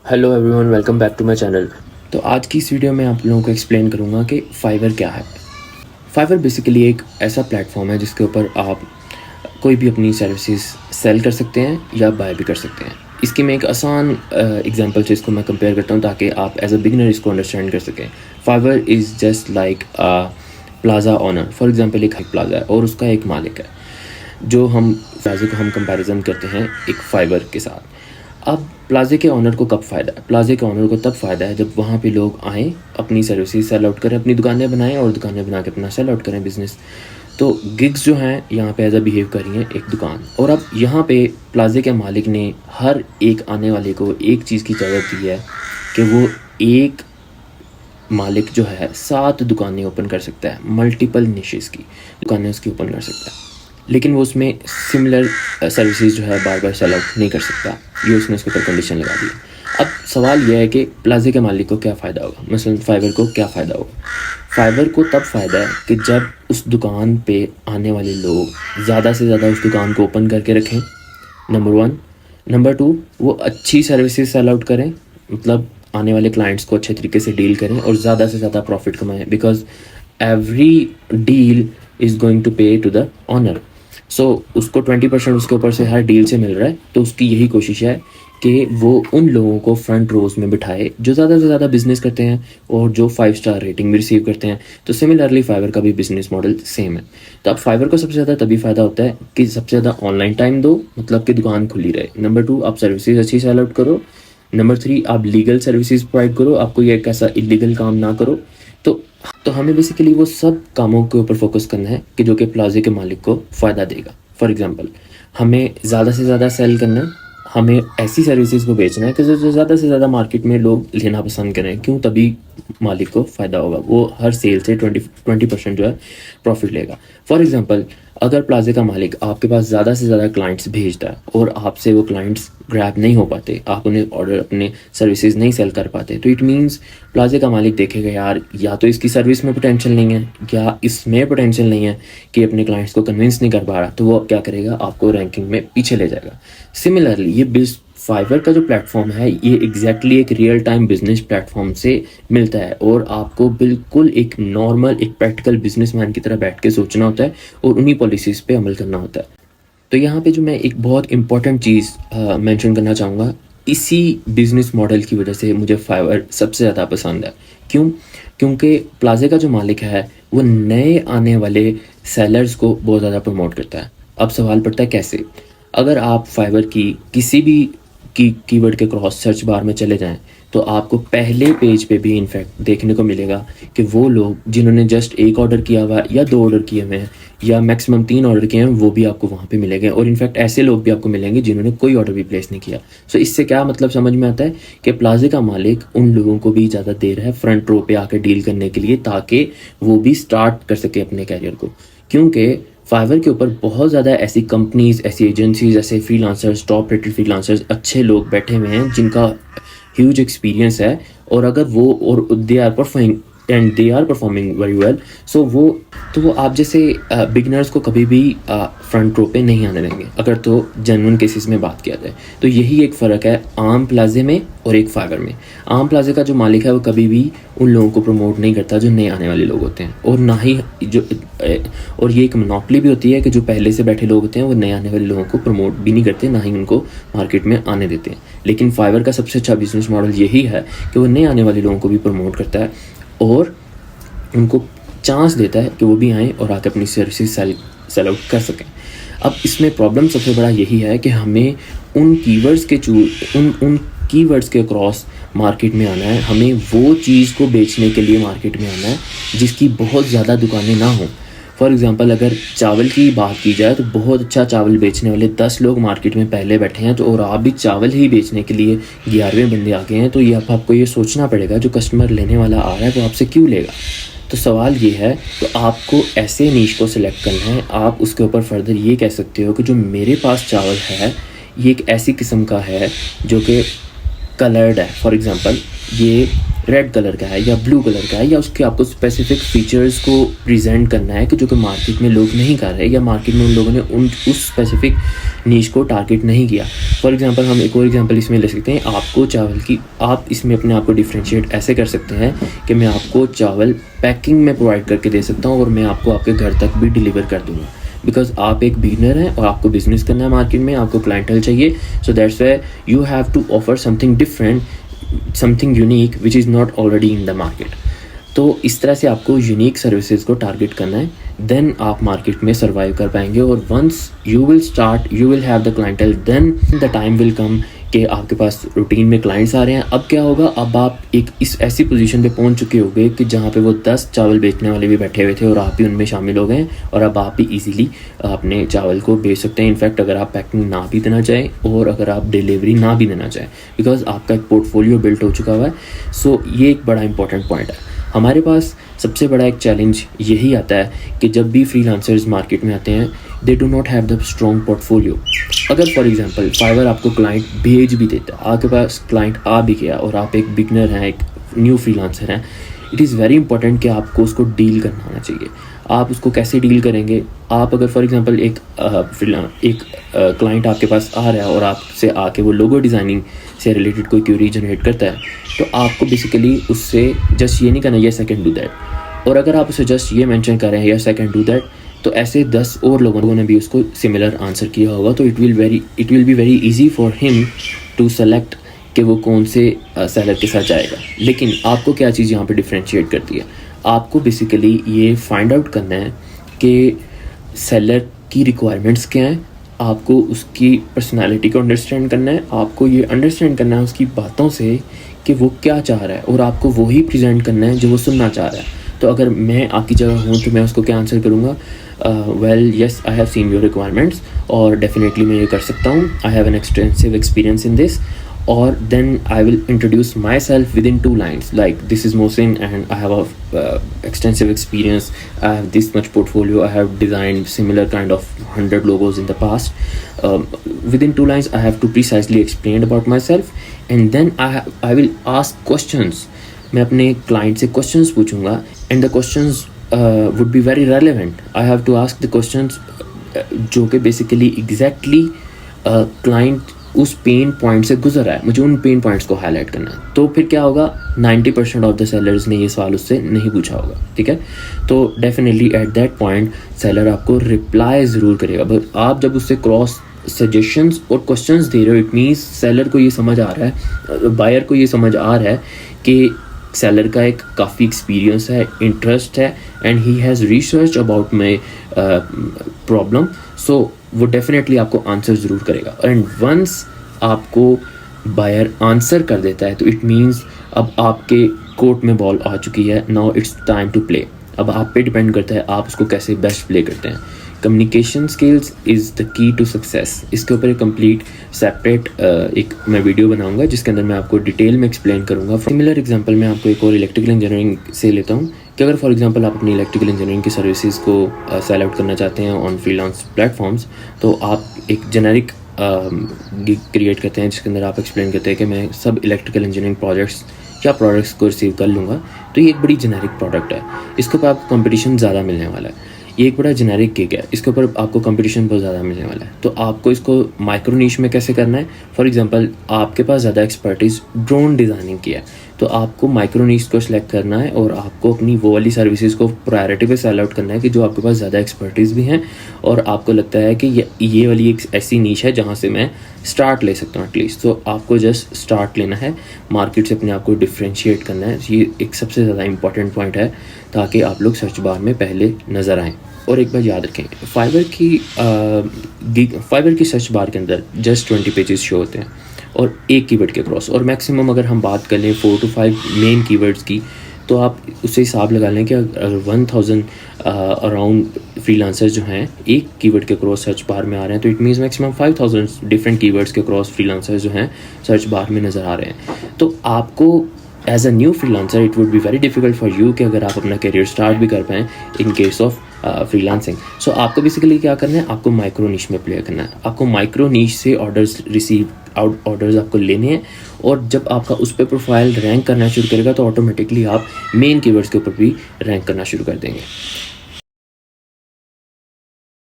Hello everyone, welcome back to my channel. तो आज की इस वीडियो में आप लोगों को एक्सप्लेन करूँगा कि फाइवर क्या है। फाइवर बेसिकली एक ऐसा प्लेटफॉर्म है जिसके ऊपर आप कोई भी अपनी सर्विसेज सेल कर सकते हैं या बाय भी कर सकते हैं। इसकी मैं एक आसान एग्जांपल से इसको मैं कंपेयर करता हूँ ताकि आप एज अ बिगिनर इसको अंडरस्टैंड कर सकें। Fiverr is just like plaza owner. For example एक प्लाजा है और उसका एक मालिक है, जो हम प्लाजे को हम कंपैरिजन करते हैं एक फाइवर के साथ। अब प्लाजे के ऑनर को कब फ़ायदा है? प्लाजे के ऑनर को तब फ़ायदा है जब वहाँ पे लोग आएँ, अपनी सर्विसेज सेल आउट करें, अपनी दुकानें बनाएं और दुकानें बना के अपना सेल आउट करें बिज़नेस। तो गिग्स जो हैं यहाँ पे एज अ बिहेव कर रही हैं एक दुकान, और अब यहाँ पे प्लाजे के मालिक ने हर एक आने वाले को एक चीज़ की इजाज़त दी है कि वो एक मालिक जो है 7 दुकानें ओपन कर सकता है, मल्टीपल निशेज़ की दुकानें उसकी ओपन कर सकता है, लेकिन वो उसमें सिमिलर सर्विसेज जो है बार बार सेल आउट नहीं कर सकता। ये उसने उसके ऊपर कंडीशन लगा दी। अब सवाल यह है कि प्लाजे के मालिक को क्या फ़ायदा होगा, मसलन फाइवर को क्या फ़ायदा होगा। फाइवर को तब फ़ायदा है कि जब उस दुकान पे आने वाले लोग ज़्यादा से ज़्यादा उस दुकान को ओपन करके रखें, नंबर 1। नंबर 2, वो अच्छी सर्विसेज सेल आउट करें, मतलब आने वाले क्लाइंट्स को अच्छे तरीके से डील करें और ज़्यादा से ज़्यादा प्रॉफिट कमाएं, because every deal is going to pay to the owner. So उसको 20% उसके ऊपर से हर डील से मिल रहा है, तो उसकी यही कोशिश है कि वो उन लोगों को फ्रंट रोज में बिठाए जो ज़्यादा से ज़्यादा बिजनेस करते हैं और जो 5 स्टार रेटिंग भी रिसीव करते हैं। तो सिमिलरली फाइवर का भी बिजनेस मॉडल सेम है। तो अब फाइवर को सबसे ज़्यादा तभी फ़ायदा होता है कि सबसे ज़्यादा ऑनलाइन टाइम दो, मतलब कि दुकान खुली रहे। नंबर 2, आप सर्विसेज अच्छी सेल आउट करो। नंबर 3, आप लीगल सर्विसेज प्रोवाइड करो, आप कोई एक ऐसा इलीगल काम ना करो। तो हमें बेसिकली वो सब कामों के ऊपर फोकस करना है कि जो कि प्लाजे के मालिक को फ़ायदा देगा। फॉर एग्जांपल, हमें ज़्यादा से ज़्यादा सेल करना है, हमें ऐसी सर्विसेज को बेचना है कि जो ज़्यादा से ज़्यादा मार्केट में लोग लेना पसंद करें। क्यों? तभी मालिक को फ़ायदा होगा, वो हर सेल से 20% जो है प्रॉफिट लेगा। फॉर एग्जांपल, अगर प्लाजे का मालिक आपके पास ज़्यादा से ज़्यादा क्लाइंट्स भेजता है और आपसे वो क्लाइंट्स ग्रैब नहीं हो पाते, आप उन्हें ऑर्डर अपने सर्विसेज नहीं सेल कर पाते, तो इट मीन्स प्लाजे का मालिक देखेगा यार या तो इसकी सर्विस में पोटेंशियल नहीं है या इसमें पोटेंशियल नहीं है कि अपने क्लाइंट्स को कन्विंस नहीं कर पा रहा, तो वो क्या करेगा, आपको रैंकिंग में पीछे ले जाएगा। सिमिलरली ये फाइवर का जो प्लेटफॉर्म है ये एग्जैक्टली एक रियल टाइम बिजनेस प्लेटफॉर्म से मिलता है और आपको बिल्कुल एक नॉर्मल एक प्रैक्टिकल बिजनेसमैन की तरह बैठ के सोचना होता है और उन्हीं पॉलिसीज़ पे अमल करना होता है। तो यहाँ पे जो मैं एक बहुत इंपॉर्टेंट चीज़ मेंशन करना चाहूँगा, इसी बिजनेस मॉडल की वजह से मुझे फाइवर सबसे ज़्यादा पसंद है। क्यों? क्योंकि प्लाजे का जो मालिक है वो नए आने वाले सेलर्स को बहुत ज़्यादा प्रमोट करता है। अब सवाल पड़ता है कैसे? अगर आप फाइवर की किसी भी कीवर्ड के क्रॉस सर्च बार में चले जाएं तो आपको पहले पेज पे भी इनफैक्ट देखने को मिलेगा कि वो लोग जिन्होंने जस्ट एक ऑर्डर किया हुआ या 2 ऑर्डर किए हुए हैं या मैक्सिमम 3 ऑर्डर किए हैं, वो भी आपको वहाँ पे मिलेंगे। और इनफैक्ट ऐसे लोग भी आपको मिलेंगे जिन्होंने कोई ऑर्डर भी प्लेस नहीं किया। सो इससे क्या मतलब समझ में आता है कि प्लाजे का मालिक उन लोगों को भी ज़्यादा दे रहा है फ्रंट रो पे आकर डील करने के लिए, ताकि वो भी स्टार्ट कर सके अपने कैरियर को। क्योंकि फाइवर के ऊपर बहुत ज़्यादा ऐसी कंपनीज, ऐसी एजेंसीज, ऐसे फ्रीलांसर्स, टॉप रेटेड फ्रीलांसर्स, अच्छे लोग बैठे हुए हैं जिनका ह्यूज एक्सपीरियंस है, और अगर वो और they are performing very well, so वो आप जैसे बिगनर्स को कभी भी फ्रंट रो पे नहीं आने देंगे, अगर तो जेन्युइन केसेस में बात किया जाए। तो यही एक फ़र्क है आम प्लाजे में और एक फाइवर में। आम प्लाजे का जो मालिक है वो कभी भी उन लोगों को प्रमोट नहीं करता जो नए आने वाले लोग होते हैं, और ना ही और ये एक मोनोपोली भी होती है कि जो पहले से बैठे लोग होते हैं वो नए आने वाले लोगों को प्रमोट भी नहीं करते, ना ही उनको मार्केट में आने देते हैं। लेकिन फाइवर का सबसे अच्छा बिजनेस मॉडल यही है कि वो नए आने वाले लोगों को भी प्रमोट करता है और उनको चांस देता है कि वो भी आएँ और आकर अपनी सर्विसेज सेल आउट कर सकें। अब इसमें प्रॉब्लम सबसे बड़ा यही है कि हमें उन कीवर्ड्स के क्रॉस मार्केट में आना है, हमें वो चीज़ को बेचने के लिए मार्केट में आना है जिसकी बहुत ज़्यादा दुकानें ना हों। फॉर एग्ज़ाम्पल, अगर चावल की बात की जाए तो बहुत अच्छा चावल बेचने वाले 10 लोग मार्केट में पहले बैठे हैं, तो और आप भी चावल ही बेचने के लिए 11वें बंदे आ गए हैं, तो ये आपको ये सोचना पड़ेगा जो कस्टमर लेने वाला आ रहा है वो आपसे क्यों लेगा। तो सवाल ये है, तो आपको ऐसे नीश को सिलेक्ट करना है। आप उसके ऊपर फर्दर ये कह सकते हो कि जो मेरे पास चावल है ये एक ऐसी किस्म का है जो कि कलर्ड है। फॉर एग्ज़ाम्पल, ये रेड कलर का है या ब्लू कलर का है, या उसके आपको स्पेसिफिक फीचर्स को प्रेजेंट करना है कि जो कि मार्केट में लोग नहीं कर रहे, या मार्केट में उन लोगों ने उस स्पेसिफिक नीश को टारगेट नहीं किया। फॉर एग्जांपल हम एक और एग्जांपल इसमें ले सकते हैं, आपको चावल की, आप इसमें अपने आप को डिफ्रेंशिएट ऐसे कर सकते हैं कि मैं आपको चावल पैकिंग में प्रोवाइड करके दे सकता हूँ और मैं आपको आपके घर तक भी डिलीवर कर दूँगा, बिकॉज आप एक बिगनर हैं और आपको बिजनेस करना है मार्केट में, आपको क्लाइंटल चाहिए। So that's why you have to offer something different, something unique which is not already in the market. तो इस तरह से आपको यूनिक सर्विसेज को टारगेट करना है, देन आप मार्केट में सर्वाइव कर पाएंगे। और once you will start, you will have the clientele, then the time will come कि आपके पास रूटीन में क्लाइंट्स आ रहे हैं। अब क्या होगा, अब आप एक इस ऐसी पोजीशन पे पहुंच चुके होंगे कि जहाँ पे वो 10 चावल बेचने वाले भी बैठे हुए थे और आप भी उनमें शामिल हो गए, और अब आप भी इजीली अपने चावल को बेच सकते हैं। इनफैक्ट अगर आप पैकिंग ना भी देना चाहें और अगर आप डिलीवरी ना भी देना चाहें, बिकॉज आपका एक पोर्टफोलियो बिल्ट हो चुका हुआ है। सो ये एक बड़ा इंपॉर्टेंट पॉइंट है। हमारे पास सबसे बड़ा एक चैलेंज यही आता है कि जब भी फ्रीलांसर्स मार्केट में आते हैं, they do not have the strong portfolio. अगर फॉर एग्जांपल फाइवर आपको क्लाइंट भेज भी देता है, आपके पास क्लाइंट आ भी गया और आप एक बिगनर हैं, एक न्यू फ्रीलांसर हैं, इट इज़ वेरी इंपॉर्टेंट कि आपको उसको डील करना आना चाहिए। आप उसको कैसे डील करेंगे, आप अगर फॉर एग्जांपल एक क्लाइंट आपके पास आ रहा है और आपसे आके वो लोगो डिज़ाइनिंग से रिलेटेड कोई क्यूरी जनरेट करता है, तो आपको बेसिकली उससे जस्ट ये नहीं करना yes I can do that. और अगर आप उसे जस्ट ये मेंशन कर रहे हैं yes I can do that, तो ऐसे 10 और लोगों ने भी उसको सिमिलर आंसर किया होगा, तो it will be very easy for him to select कि वो कौन से सेलर के साथ जाएगा। लेकिन आपको क्या चीज़ यहाँ पे डिफ्रेंशिएट करती है, आपको बेसिकली ये फाइंड आउट करना है कि सेलर की रिक्वायरमेंट्स क्या हैं, आपको उसकी पर्सनालिटी को अंडरस्टैंड करना है, आपको ये अंडरस्टैंड करना है उसकी बातों से कि वो क्या चाह रहा है, और आपको वही प्रेजेंट करना है जो वो सुनना चाह रहा है। तो अगर मैं आपकी जगह हूँ तो मैं उसको क्या आंसर करूँगा, well yes I have seen your requirements, और डेफिनेटली मैं ये कर सकता हूँ, I have an extensive experience in this, or then I will introduce myself within 2 lines, like this is Mohsin and I have a extensive experience, I have this much portfolio, I have designed similar kind of 100 logos in the past. Within 2 lines I have to precisely explain about myself, and then I will ask questions. मैं अपने client से questions पूछूंगा, and the questions would be very relevant. I have to ask the questions जो कि basically exactly client उस pain point से गुजर रहा है, मुझे उन पेन पॉइंट्स को हाईलाइट करना है। तो फिर क्या होगा, 90% ऑफ द सेलर्स ने ये सवाल उससे नहीं पूछा होगा, ठीक है। तो definitely at that point seller आपको रिप्लाई ज़रूर करेगा, बट आप जब उससे क्रॉस सजेशंस और क्वेश्चंस दे रहे हो, इट मीन्स सेलर को ये समझ आ रहा है, बायर को ये समझ आ रहा है कि सेलर का एक काफ़ी एक्सपीरियंस है, इंटरेस्ट है, and he has research about my problem. So वो डेफिनेटली आपको आंसर ज़रूर करेगा। एंड वंस आपको बायर आंसर कर देता है, तो इट मीन्स अब आपके कोर्ट में बॉल आ चुकी है, now it's time to play. अब आप पे डिपेंड करता है आप उसको कैसे बेस्ट प्ले करते हैं। Communication skills is the key to success. इसके ऊपर एक कंप्लीट सेपरेट एक मैं वीडियो बनाऊंगा जिसके अंदर मैं आपको डिटेल में एक्सप्लेन करूंगा। सिमिलर एग्जांपल मैं आपको एक और इलेक्ट्रिकल इंजीनियरिंग से लेता हूं कि अगर फॉर एग्जांपल आप अपनी इलेक्ट्रिकल इंजीनियरिंग की सर्विसेज को सेल आउट करना चाहते हैं ऑन फ्रीलांस प्लेटफॉर्म्स, तो आप एक जेनेरिक गिग क्रिएट करते हैं जिसके अंदर आप एक्सप्लेन करते हैं कि मैं सब इलेक्ट्रिकल इंजीनियरिंग प्रोजेक्ट्स या प्रोडक्ट्स को रिसीव कर लूँगा। तो ये एक बड़ी जेनेरिक प्रोडक्ट है, इसके ऊपर आपको कंपटीशन ज़्यादा मिलने वाला है। ये एक बड़ा जेनेरिक गिग है, इसके ऊपर आपको कंपटीशन बहुत ज़्यादा मिलने वाला है। तो आपको इसको माइक्रो नीश में कैसे करना है, फॉर एग्जांपल आपके पास ज़्यादा एक्सपर्टीज़ ड्रोन डिज़ाइनिंग की है, तो आपको माइक्रो नीश को सिलेक्ट करना है और आपको अपनी वो वाली सर्विसेज को प्रायोरिटी पे सेल आउट करना है कि जो आपके पास ज़्यादा एक्सपर्टीज़ भी हैं और आपको लगता है कि ये वाली एक ऐसी नीश है जहाँ से मैं स्टार्ट ले सकता हूँ एटलीस्ट। तो आपको जस्ट स्टार्ट लेना है, मार्केट से अपने आप को डिफ्रेंशिएट करना है। ये एक सबसे ज़्यादा इंपॉर्टेंट पॉइंट है ताकि आप लोग सर्च बार में पहले नज़र आएँ। और एक बार याद रखें, फाइवर की सर्च बार के अंदर जस्ट 20 पेजेस शो होते हैं और एक कीवर्ड के क्रॉस, और मैक्सिमम अगर हम बात कर लें 4 to 5 मेन कीवर्ड्स की, तो आप उससे हिसाब लगा लें कि अगर 1000 अराउंड फ्रीलांसर्स जो हैं एक कीवर्ड के क्रॉस सर्च बार में आ रहे हैं, तो it means maximum 5000 different keywords के क्रॉस फ्रीलांसर्स जो हैं सर्च बार में नज़र आ रहे हैं। तो आपको as a new freelancer it would be very difficult for you कि अगर आप अपना करियर स्टार्ट भी कर पाएँ in case of freelancing. So आपको बेसिकली क्या करना है, आपको माइक्रो नीश में प्ले करना है। आपको माइक्रो नीश से ऑर्डर्स रिसीव आउट ऑर्डर्स आपको लेने हैं, और जब आपका उस पर प्रोफाइल रैंक करना शुरू करेगा तो ऑटोमेटिकली आप मेन कीवर्ड्स के ऊपर भी रैंक करना शुरू कर देंगे।